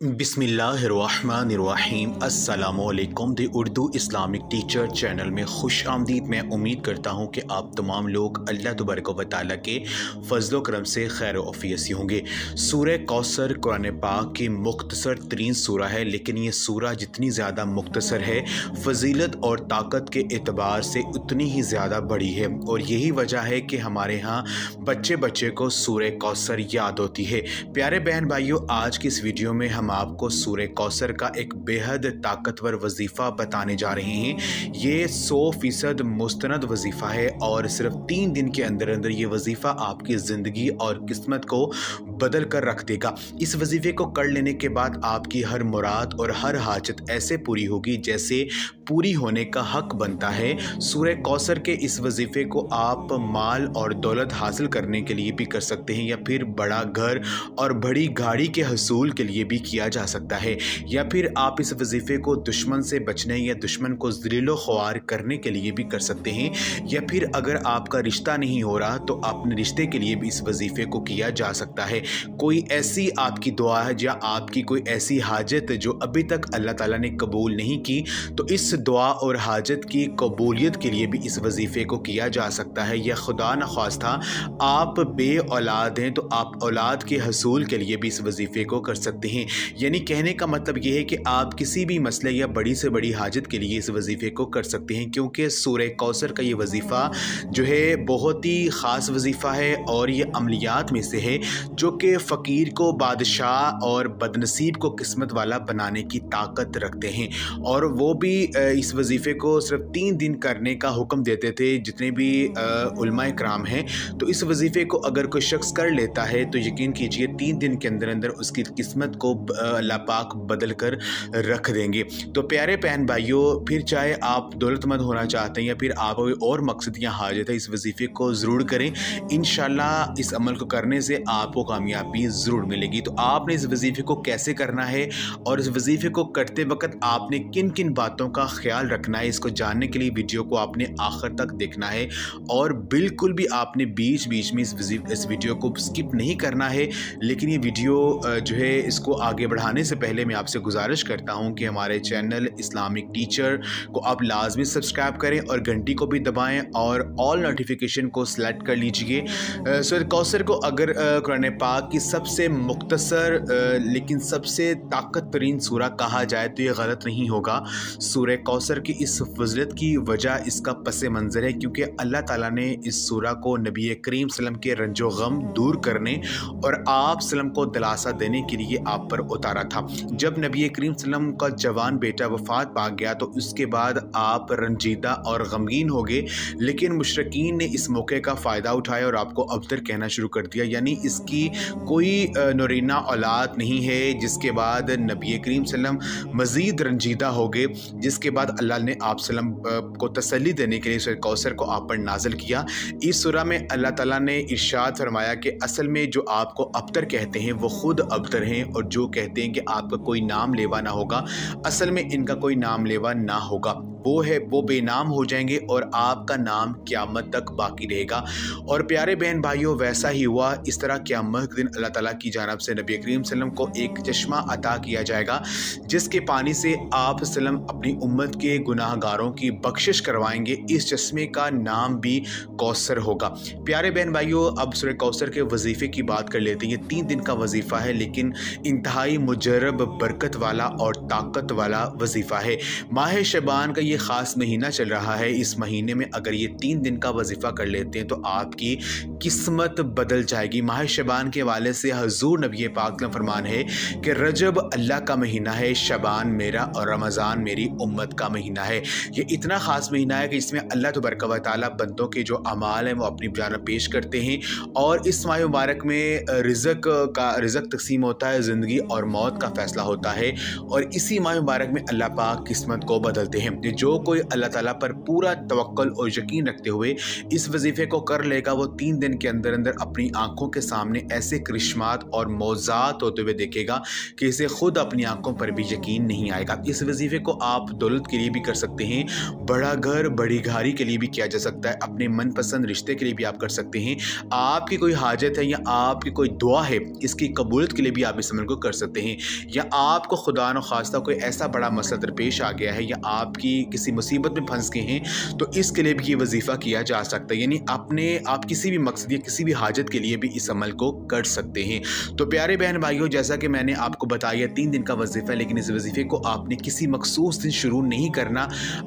बिस्मिल्लाहिर्रहमानिर्रहीम अस्सलामुअलैकुम the Urdu Islamic teacher channel में खुश आमदीद। मैं उम्मीद करता हूँ कि आप तमाम लोग अल्लाह तबारक व तआला के फ़ज़्ल करम से खैर वफ़ियत से होंगे। सूरह कौसर कुरान पाक की मुख्तसर तरीन सूरा है, लेकिन ये सूरा जितनी ज़्यादा मुख्तसर है फ़जीलत और ताकत के एतबार से उतनी ही ज़्यादा बड़ी है, और यही वजह है कि हमारे यहाँ बच्चे बच्चे को सूरह कौसर याद होती है। प्यारे बहन भाइयों, आज की इस वीडियो में हम आपको सूरह कौसर का एक बेहद ताकतवर वजीफ़ा बताने जा रहे हैं। ये 100% मुस्तनद वजीफ़ा है और सिर्फ 3 दिन के अंदर अंदर ये वजीफ़ा आपकी ज़िंदगी और किस्मत को बदल कर रख देगा। इस वजीफ़े को कर लेने के बाद आपकी हर मुराद और हर हाजत ऐसे पूरी होगी जैसे पूरी होने का हक बनता है। सूरह कौसर के इस वजीफ़े को आप माल और दौलत हासिल करने के लिए भी कर सकते हैं, या फिर बड़ा घर और बड़ी गाड़ी के हसूल के लिए भी किया जा सकता है, या फिर आप इस वजीफ़े को दुश्मन से बचने या दुश्मन को ज़लीलो ख्वार करने के लिए भी कर सकते हैं, या फिर अगर आपका रिश्ता नहीं हो रहा तो अपने रिश्ते के लिए भी इस वजीफ़े को किया जा सकता है। कोई ऐसी आपकी दुआ है या आपकी कोई ऐसी हाजत जो अभी तक अल्लाह ताला ने कबूल नहीं की, तो इस दुआ और हाजत की कबूलियत के लिए भी इस वजीफ़े को किया जा सकता है। या खुदा न ख्वास्ता आप बे औलाद हैं तो आप औलाद के हसूल के लिए भी इस वजीफ़े को कर सकते हैं। यानी कहने का मतलब ये है कि आप किसी भी मसले या बड़ी से बड़ी हाजत के लिए इस वजीफ़े को कर सकते हैं, क्योंकि सूरह कौसर का ये वजीफ़ा जो है बहुत ही ख़ास वजीफ़ा है, और ये अमलियात में से है जो कि फ़कीर को बादशाह और बदनसीब को किस्मत वाला बनाने की ताकत रखते हैं। और वो भी इस वजीफ़े को सिर्फ 3 दिन करने का हुक्म देते थे। जितने भी उलमाए कराम हैं, तो इस वजीफ़े को अगर कोई शख्स कर लेता है तो यकीन कीजिए 3 दिन के अंदर अंदर उसकी किस्मत को अल्लाह पाक बदल कर रख देंगे। तो प्यारे बहन भाइयों, फिर चाहे आप दौलतमंद होना चाहते हैं या फिर आप कोई और मकसद या हाजत है, इस वजीफ़े को ज़रूर करें। इंशाल्लाह इस अमल को करने से आपको कामयाबी ज़रूर मिलेगी। तो आपने इस वजीफ़े को कैसे करना है और इस वजीफ़े को करते वक्त आपने किन किन बातों का ख्याल रखना है, इसको जानने के लिए वीडियो को आपने आखिर तक देखना है, और बिल्कुल भी आपने बीच बीच में इस वीडियो को स्किप नहीं करना है। लेकिन ये वीडियो जो है इसको आगे बढ़ाने से पहले मैं आपसे गुजारिश करता हूं कि हमारे चैनल इस्लामिक टीचर को आप लाजमी सब्सक्राइब करें और घंटी को भी दबाएं और ऑल नोटिफिकेशन को सिलेक्ट कर लीजिए। सूरह कौसर को अगर कुरान पाक की सबसे मुख्तसर लेकिन सबसे ताकत तरीन सूरा कहा जाए तो ये गलत नहीं होगा। सूरह कौसर की इस फजलत की वजह इसका पस मंज़र है, क्योंकि अल्लाह ताला ने इस सूरा को नबी करीम सल्लम के रंजो गम दूर करने और आप सल्लम को दिलासा देने के लिए आप पर उतारा था। जब नबी करीम सल्लम का जवान बेटा वफ़ात पा गया तो उसके बाद आप रंजीदा और गमगीन हो गए, लेकिन मुशरिकीन ने इस मौके का फ़ायदा उठाया और आपको अबतर कहना शुरू कर दिया। यानी इसकी कोई नूरीना औलाद नहीं है। जिसके बाद नबी करीम सल्लम मज़ीद रंजीदा हो गए, जिसके बाद अल्लाह ने आप सल्लम को तसल्ली देने के लिए सूरह कौसर को आप पर नाज़िल किया। इस सूरा में अल्लाह ताला ने इरशाद फरमाया कि असल में जो आपको अबतर कहते हैं वो खुद अबतर हैं, और जो कहते हैं कि आपका कोई नाम लेवा ना होगा, असल में इनका कोई नाम लेवा ना होगा, वो बेनाम हो जाएंगे और आपका नाम क़यामत तक बाकी रहेगा। और प्यारे बहन भाइयों, वैसा ही हुआ। इस तरह क़यामत के दिन अल्लाह ताला की जानिब से नबी करीम सल्लम को एक चश्मा अता किया जाएगा, जिसके पानी से आप सल्लम अपनी उम्मत के गुनाहगारों की बख्शिश करवाएंगे। इस चश्मे का नाम भी कौसर होगा। प्यारे बहन भाइयों, अब सूरह कौसर के वजीफ़े की बात कर लेते हैं। ये 3 दिन का वजीफ़ा है, लेकिन इंतहाई मुजरब, बरकत वाला और ताकत वाला वजीफ़ा है। माह शबान का ये ख़ास महीना चल रहा है। इस महीने में अगर ये 3 दिन का वजीफ़ा कर लेते हैं तो आपकी किस्मत बदल जाएगी। माह शबान के हवाले से हजूर नबी पाक का फरमान है कि रजब अल्लाह का महीना है, शबान मेरा और रमज़ान मेरी उम्मत का महीना है। ये इतना ख़ास महीना है कि इसमें अल्लाह तबारक व तआला बंदों के जो अमाल हैं वो अपनी जानिब पेश करते हैं, और इस माह मुबारक में रिज़्क़ तकसीम होता है, ज़िंदगी और मौत का फ़ैसला होता है, और इसी माह मुबारक में अल्लाह पाक किस्मत को बदलते हैं। जो कोई अल्लाह ताला पर पूरा तवक्कुल और यकीन रखते हुए इस वजीफ़े को कर लेगा, वो 3 दिन के अंदर अंदर अपनी आंखों के सामने ऐसे करिश्मात और मौज़ात होते हुए देखेगा कि इसे खुद अपनी आंखों पर भी यकीन नहीं आएगा। इस वजीफ़े को आप दौलत के लिए भी कर सकते हैं, बड़ा घर बड़ी गाड़ी के लिए भी किया जा सकता है, अपने मनपसंद रिश्ते के लिए भी आप कर सकते हैं, आपकी कोई हाजत है या आपकी कोई दुआ है इसकी कबूलियत के लिए भी आप इस अमल को कर सकते हैं, या आपको खुदा न खास्ता कोई ऐसा बड़ा मसला दरपेश आ गया है या आपकी किसी मुसीबत में फंस गए हैं तो इसके लिए भी ये वजीफ़ा किया जा सकता है। यानी आप किसी भी मकसद या किसी भी हाजत के लिए भी इस अमल को कर सकते हैं। तो प्यारे बहन भाइयों, जैसा कि मैंने आपको बताया 3 दिन का वजीफ़ा, लेकिन इस वजीफ़े को आपने किसी मखसूस दिन शुरू नहीं करना।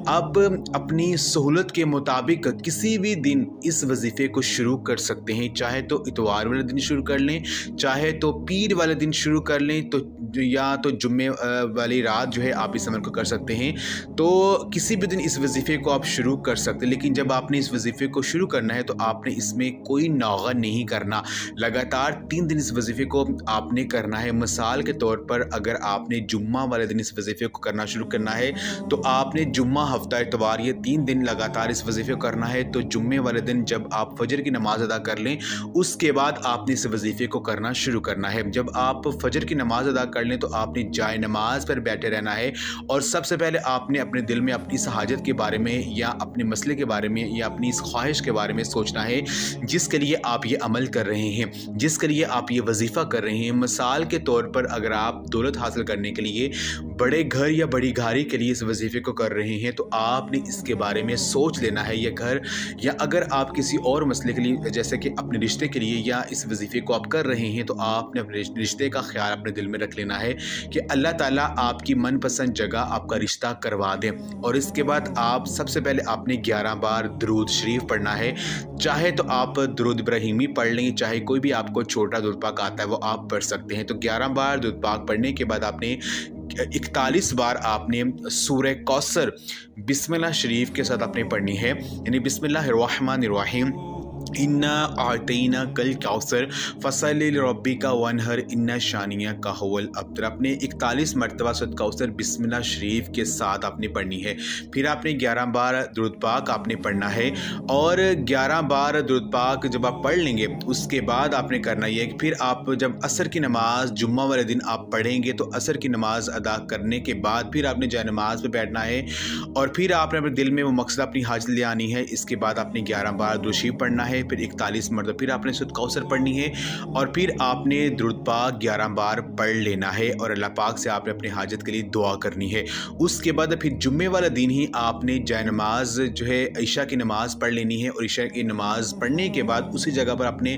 अब अपनी सहूलत के मुताबिक किसी भी दिन इस वजीफ़े को शुरू कर सकते हैं, चाहे तो इतवार वाले दिन शुरू कर लें, चाहे तो पीर वाले दिन शुरू कर लें, तो या तो जुम्मे वाली रात जो है आप इस अमल को कर सकते हैं। तो किसी भी दिन इस वजीफ़े को आप शुरू कर सकते हैं, लेकिन जब आपने इस वजीफ़े को शुरू करना है तो आपने इसमें कोई नागा नहीं करना। लगातार 3 दिन इस वजीफ़े को आपने करना है। मिसाल के तौर पर अगर आपने जुम्मा वाले दिन इस वजीफ़े को करना शुरू करना है तो आपने जुम्मा, हफ्ता, इतवार ये 3 दिन लगातार इस वजीफ़े को करना है। तो जुम्मे वाले दिन जब आप फजर की नमाज़ अदा कर लें उसके बाद आपने इस वजीफ़े को करना शुरू करना है। जब आप फजर की नमाज़ अदा कर लें तो आपने जाए नमाज पर बैठे रहना है और सबसे पहले आपने अपने दिल में अपनी इस हाजत के बारे में या अपने मसले के बारे में या अपनी इस ख्वाहिश के बारे में सोचना है जिसके लिए आप ये अमल कर रहे हैं, जिसके लिए आप ये वजीफ़ा कर रहे हैं। मिसाल के तौर पर अगर आप दौलत हासिल करने के लिए बड़े घर या बड़ी गाड़ी के लिए इस वजीफ़े को कर रहे हैं तो आपने इसके बारे में सोच लेना है ये घर, या अगर आप किसी और मसले के लिए जैसे कि अपने रिश्ते के लिए या इस वजीफ़े को आप कर रहे हैं तो आपने अपने रिश्ते का ख्याल अपने दिल में रख लेना है कि अल्लाह ताला आपकी मनपसंद जगह आपका रिश्ता करवा दें। और इसके बाद आप सबसे पहले आपने 11 बार दुरूद शरीफ पढ़ना है, चाहे तो आप दुरूद इब्राहिमी पढ़ लें, चाहे कोई भी आपको छोटा दुरूद पाक आता है वो आप पढ़ सकते हैं। तो 11 बार दुरूद पाक पढ़ने के बाद आपने 41 बार आपने सूरह कौसर बिस्मिल्लाह शरीफ के साथ आपने पढ़नी है, यानी बिस्मिल्लाहिर्रहमानिर्रहीम इन्ना आतीना कल कौसर फसली रब्बिका वनहर इन्ना शानिया का हुवल अब्तर। आपने 41 मरतबा सूरह कौसर बिस्मिल्लाह शरीफ के साथ आपने पढ़नी है। फिर आपने 11 बार दुरूद पाक आपने पढ़ना है और 11 बार दुरूद पाक जब आप पढ़ लेंगे उसके बाद आपने करना ये कि फिर आप जब असर की नमाज जुम्मा वाले दिन आप पढ़ेंगे तो असर की नमाज अदा करने के बाद फिर आपने जाए नमाज पर बैठना है और फिर आपने अपने दिल में वो मकसद अपनी हाजिर ले आनी है। इसके बाद आपने 11 बार दुरूद शरीफ पढ़ना है, फिर 41 मरतबा फिर आपने सूरह कौसर पढ़नी है और फिर आपने दुरूद पाक 11 बार पढ़ लेना है और अल्लाह पाक से आपने अपनी हाजत के लिए दुआ करनी है। उसके बाद फिर जुम्मे वाला दिन ही आपने जाए नमाज जो है ईशा की नमाज़ पढ़ लेनी है और ईशा की नमाज़ पढ़ने के बाद उसी जगह पर आपने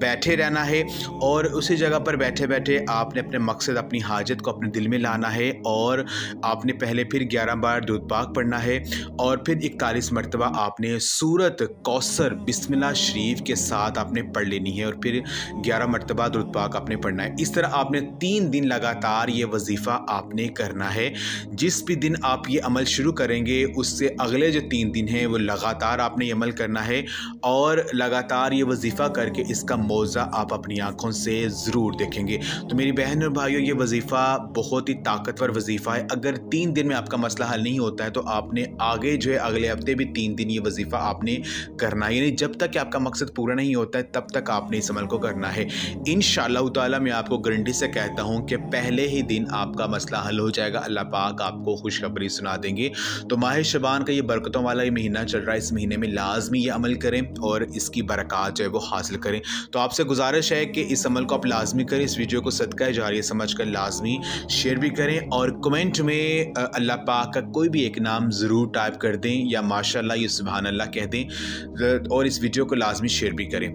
बैठे रहना है और उसी जगह पर बैठे बैठे आपने अपने मकसद अपनी हाजत को अपने दिल में लाना है और आपने पहले फिर 11 बार दुरूद पाक पढ़ना है और फिर 41 मरतबा आपने सूरत कौसर बिस्मिल्लाह शरीफ के साथ आपने पढ़ लेनी है और फिर 11 मरतबा दुरूद पाक आपने पढ़ना है। इस तरह आपने 3 दिन लगातार ये वजीफ़ा आपने करना है। जिस भी दिन आप ये अमल शुरू करेंगे उससे अगले जो 3 दिन हैं वो लगातार आपने ये अमल करना है और लगातार ये वजीफ़ा करके इसका मौज़ा आप अपनी आँखों से ज़रूर देखेंगे। तो मेरी बहन और भाइयों, ये वजीफ़ा बहुत ही ताकतवर वजीफ़ा है। अगर 3 दिन में आपका मसला हल नहीं होता है तो आपने आगे जो है अगले हफ्ते भी 3 दिन ये वजीफ़ा आपने करना है, यानी जब तक कि आपका मकसद पूरा नहीं होता है तब तक आपने इस अमल को करना है। इंशाअल्लाह ताला मैं आपको गारंटी से कहता हूँ कि पहले ही दिन आपका मसला हल हो जाएगा। अल्लाह पाक आपको खुशखबरी सुना देंगे। तो माह शबान का ये बरकतों वाला ये महीना चल रहा है, इस महीने में लाजमी ये अमल करें और इसकी बरक़ात जो है वो हासिल करें। तो आपसे गुजारिश है कि इस अमल को आप लाजमी करें, इस वीडियो को सदका जारिया समझ कर लाजमी शेयर भी करें और कमेंट में अल्लाह पाक का कोई भी एक नाम ज़रूर टाइप कर दें या माशाअल्लाह या सुभान अल्लाह कह दें और इस वीडियो को लाजमी शेयर भी करें।